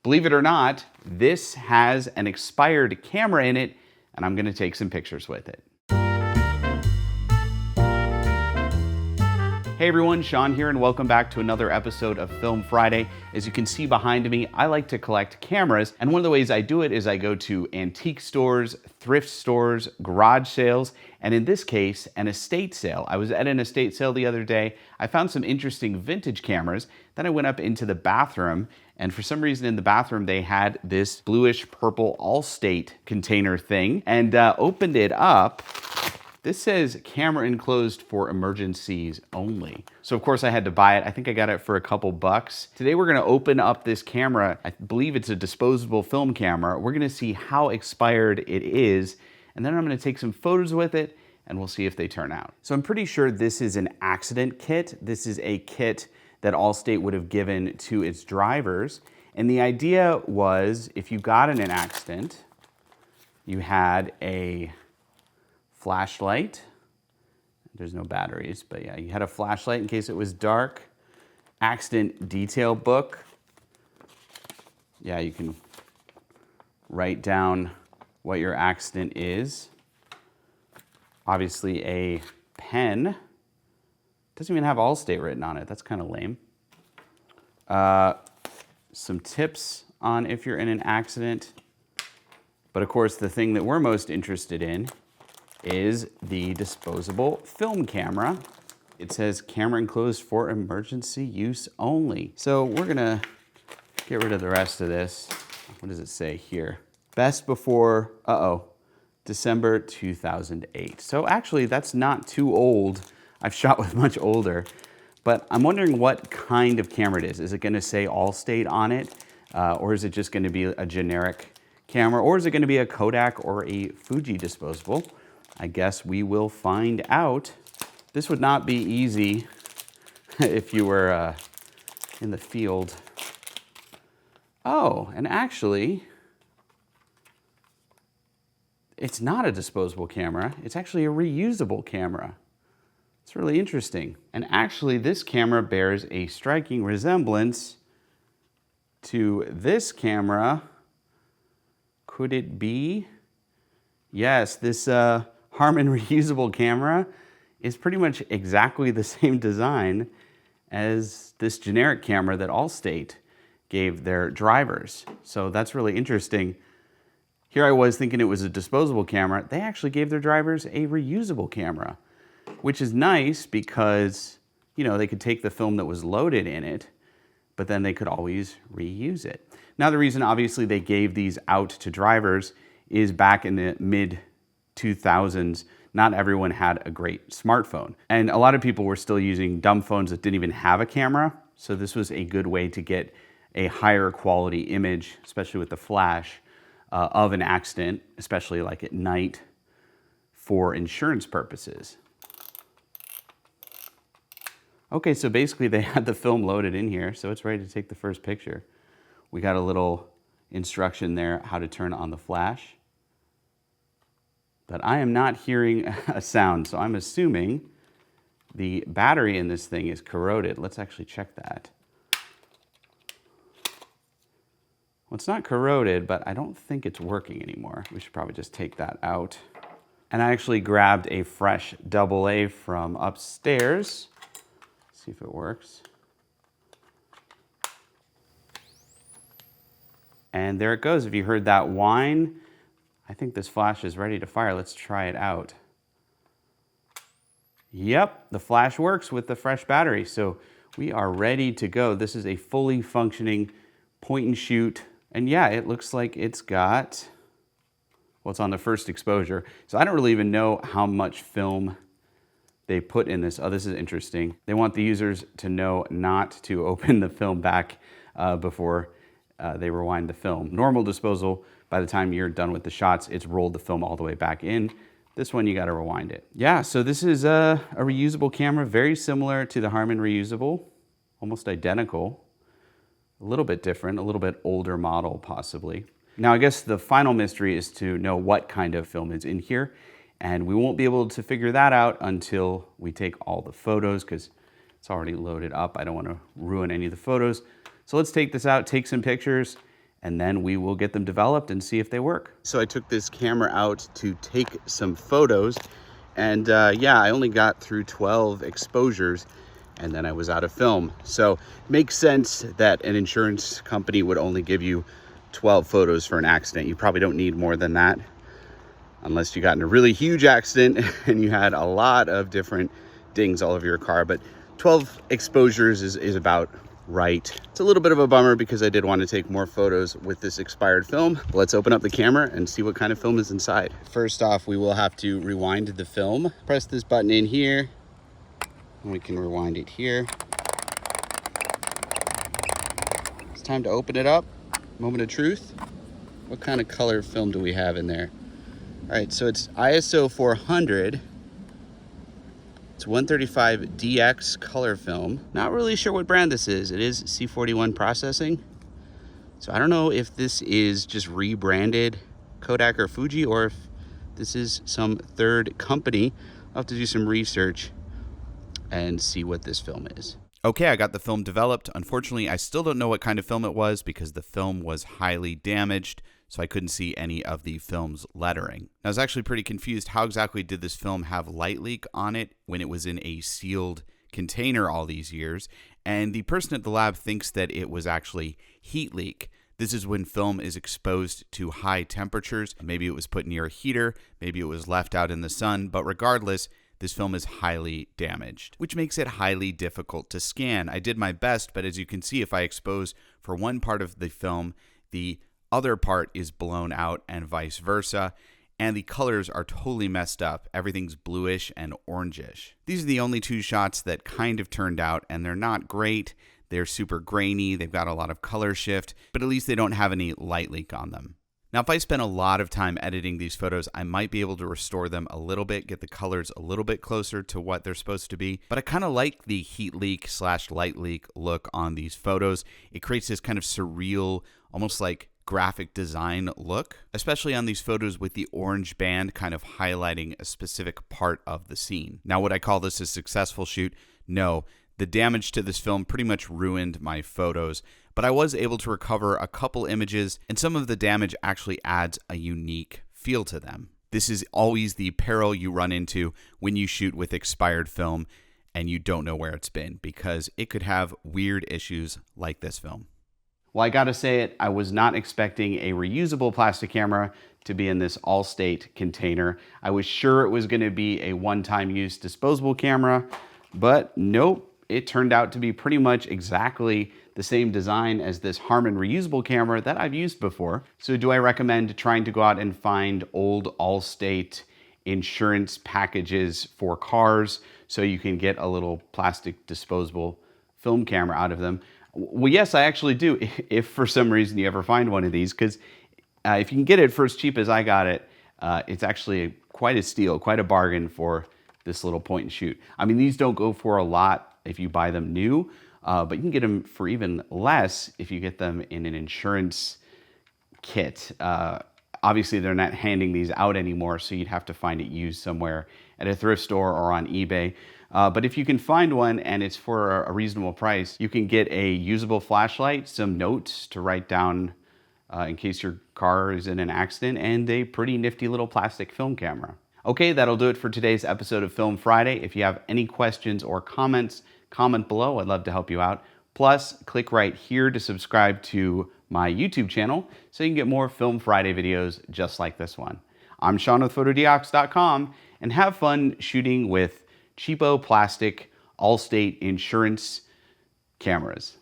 Believe it or not, this has an expired camera in it, and I'm gonna take some pictures with it. Hey everyone, Sean here, and welcome back to another episode of Film Friday. As you can see behind me, I like to collect cameras, and one of the ways I do it is I go to antique stores, thrift stores, garage sales, and in this case, an estate sale. I was at an estate sale the other day. I found some interesting vintage cameras. Then I went up into the bathroom, and for some reason in the bathroom they had this bluish purple Allstate container thing, and opened it up. This says camera enclosed for emergencies only. So of course I had to buy it. I think I got it for a couple bucks. Today we're gonna open up this camera. I believe it's a disposable film camera. We're gonna see how expired it is, and then I'm gonna take some photos with it and we'll see if they turn out. So I'm pretty sure this is an accident kit. This is a kit that Allstate would have given to its drivers. And the idea was if you got in an accident, you had a flashlight. There's no batteries, but yeah, you had a flashlight in case it was dark. Accident detail book. Yeah, you can write down what your accident is. Obviously a pen. Doesn't even have Allstate written on it. That's kind of lame. Some tips on if you're in an accident. But of course, the thing that we're most interested in is the disposable film camera. It says camera enclosed for emergency use only. So we're gonna get rid of the rest of this. What does it say here? Best before, December 2008. So actually that's not too old. I've shot with much older, but I'm wondering what kind of camera it is. Is it gonna say Allstate on it? Or is it just gonna be a generic camera? Or is it gonna be a Kodak or a Fuji disposable? I guess we will find out. This would not be easy if you were in the field. Oh, and actually, it's not a disposable camera. It's actually a reusable camera. It's really interesting. And actually, this camera bears a striking resemblance to this camera. Could it be? Yes, this Harman reusable camera is pretty much exactly the same design as this generic camera that Allstate gave their drivers. So that's really interesting. Here I was thinking it was a disposable camera. They actually gave their drivers a reusable camera, which is nice because, you know, they could take the film that was loaded in it, but then they could always reuse it. Now the reason obviously they gave these out to drivers is back in the mid-2000s, not everyone had a great smartphone. And a lot of people were still using dumb phones that didn't even have a camera. So this was a good way to get a higher quality image, especially with the flash, of an accident, especially like at night for insurance purposes. Okay, so basically they had the film loaded in here, so it's ready to take the first picture. We got a little instruction there how to turn on the flash. But I am not hearing a sound, so I'm assuming the battery in this thing is corroded. Let's actually check that. Well, it's not corroded, but I don't think it's working anymore. We should probably just take that out. And I actually grabbed a fresh AA from upstairs. See if it works. And there it goes. If you heard that whine, I think this flash is ready to fire. Let's try it out. Yep, the flash works with the fresh battery. So we are ready to go. This is a fully functioning point and shoot. And yeah, it looks like it's got, well, it's on the first exposure. So I don't really even know how much film they put in this. Oh, this is interesting. They want the users to know not to open the film back before they rewind the film. Normal disposal, by the time you're done with the shots, it's rolled the film all the way back in. This one, you gotta rewind it. Yeah, so this is a reusable camera, very similar to the Harman reusable, almost identical. A little bit different, a little bit older model possibly. Now I guess the final mystery is to know what kind of film is in here, and we won't be able to figure that out until we take all the photos because it's already loaded up. I don't want to ruin any of the photos. So let's take this out, take some pictures, and then we will get them developed and see if they work. So I took this camera out to take some photos, and yeah, I only got through 12 exposures, and then I was out of film. So it makes sense that an insurance company would only give you 12 photos for an accident. You probably don't need more than that, unless you got in a really huge accident and you had a lot of different dings all over your car. But 12 exposures is about right. It's a little bit of a bummer because I did want to take more photos with this expired film. Let's open up the camera and see what kind of film is inside. First off, we will have to rewind the film. Press this button in here, and we can rewind it here. It's time to open it up. Moment of truth. What kind of color film do we have in there? All right, so it's ISO 400. It's 135 DX color film. Not really sure what brand this is. It is C41 processing. So I don't know if this is just rebranded Kodak or Fuji, or if this is some third company. I'll have to do some research and see what this film is. Okay, I got the film developed. Unfortunately, I still don't know what kind of film it was because the film was highly damaged, so I couldn't see any of the film's lettering. I was actually pretty confused. How exactly did this film have light leak on it when it was in a sealed container all these years? And the person at the lab thinks that it was actually heat leak. This is when film is exposed to high temperatures. Maybe it was put near a heater, maybe it was left out in the sun, but regardless, this film is highly damaged, which makes it highly difficult to scan. I did my best, but as you can see, if I expose for one part of the film, the other part is blown out and vice versa, and the colors are totally messed up. Everything's bluish and orangish. These are the only two shots that kind of turned out, and they're not great. They're super grainy, they've got a lot of color shift, but at least they don't have any light leak on them. Now, if I spend a lot of time editing these photos, I might be able to restore them a little bit, get the colors a little bit closer to what they're supposed to be. But I kind of like the heat leak / light leak look on these photos. It creates this kind of surreal, almost like graphic design look, especially on these photos with the orange band kind of highlighting a specific part of the scene. Now, would I call this a successful shoot? No. The damage to this film pretty much ruined my photos, but I was able to recover a couple images, and some of the damage actually adds a unique feel to them. This is always the peril you run into when you shoot with expired film and you don't know where it's been, because it could have weird issues like this film. Well, I gotta say it, I was not expecting a reusable plastic camera to be in this Allstate container. I was sure it was gonna be a one-time use disposable camera, but nope. It turned out to be pretty much exactly the same design as this Harman reusable camera that I've used before. So do I recommend trying to go out and find old Allstate insurance packages for cars so you can get a little plastic disposable film camera out of them? Well, yes, I actually do, if for some reason you ever find one of these, because if you can get it for as cheap as I got it, it's actually quite a steal, quite a bargain for this little point and shoot. I mean, these don't go for a lot if you buy them new, but you can get them for even less if you get them in an insurance kit. Obviously, they're not handing these out anymore, so you'd have to find it used somewhere at a thrift store or on eBay. But if you can find one and it's for a reasonable price, you can get a usable flashlight, some notes to write down in case your car is in an accident, and a pretty nifty little plastic film camera. Okay, that'll do it for today's episode of Film Friday. If you have any questions or comments, comment below. I'd love to help you out. Plus, click right here to subscribe to my YouTube channel so you can get more Film Friday videos just like this one. I'm Sean with PhotoDiox.com, and have fun shooting with cheapo plastic Allstate insurance cameras.